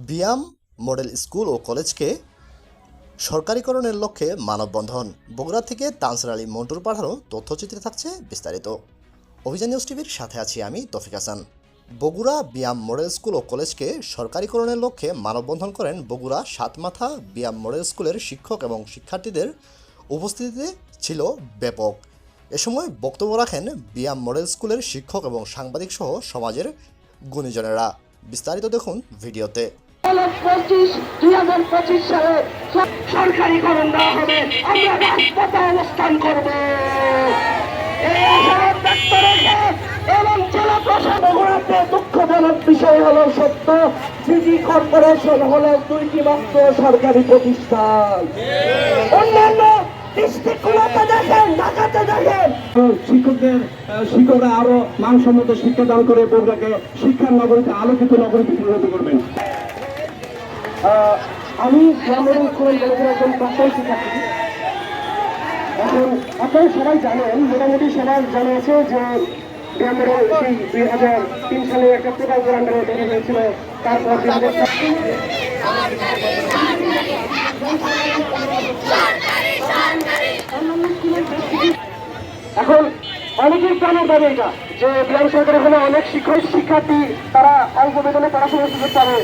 BIAM model school ও কলেজকে সরকারিকরণের লক্ষ্যে মানববন্ধন। বগুড়া থেকে তানসির আলী মন্টুর পাঠানো তথ্যচিত্রে থাকছে বিস্তারিত। অভিযান নিউজ টিভির সাথে আছি আমি তৌফিক হাসান। বগুড়া বিয়াম মডেল স্কুল ও কলেজকে সরকারিকরণের লক্ষ্যে মানববন্ধন করেন বগুড়া সাতমাথা বিয়াম মডেল স্কুলের শিক্ষক এবং শিক্ষার্থীদের উপস্থিতিতে ছিল ব্যাপক। এ সময় বক্তব্য রাখেন বিয়াম মডেল স্কুলের শিক্ষক এবং সাংবাদিক সহ সমাজের গুণীজনেরা। বিস্তারিত দেখুন ভিডিওতে। 2025 সালে সরকারিকরণ দেওয়া হবে, আমরা রাজপথে অবস্থান করব। এই আশাবাদ ব্যক্ত রেখে এবং জেলা প্রশাসন বগুড়াতে দুঃখজনক বিষয় হলো সত্য, সিটি কর্পোরেশন হলো দুইটি মাত্র সরকারি প্রতিষ্ঠান। অন্যান্য ডিস্ট্রিক্টগুলোতে দেখেন, ঢাকাতে দেখেন শিক্ষকরা আরো মানসম্মত শিক্ষাদান করে বগুড়াকে শিক্ষার নগরীতে আলোকিত নগরীতে পরিণত করবেন। আমি গ্রামের স্কুলের একজন প্রাক্তন শিক্ষার্থী। এখন আপনারা সবাই জানেন, মোটামুটি সবাই জানা আছে যে গ্রামের সেই 2003 সালে একটা প্রকল্প আন্ডারে তৈরি হয়েছিল। তারপর এখন অনেকের প্রাণের দাবি এটা যে বিহার সরকারের হলে অনেক শিক্ষার্থী তারা অল্প বেতনে পড়াশোনার সুযোগ পাবে।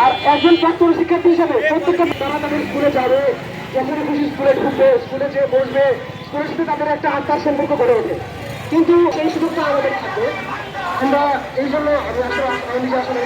আর একজন প্রাক্তন শিক্ষার্থী হিসাবে প্রত্যেকটা তারা তাদের স্কুলে যাবে, যেখানে খুশি স্কুলে ঢুকবে, স্কুলে যেয়ে বসবে, স্কুলের সাথে তাদের একটা আত্মার সম্পর্ক গড়ে ওঠে। কিন্তু সেই সুযোগটা আমাদের থাকবে। আমরা এই জন্য আমি আসলে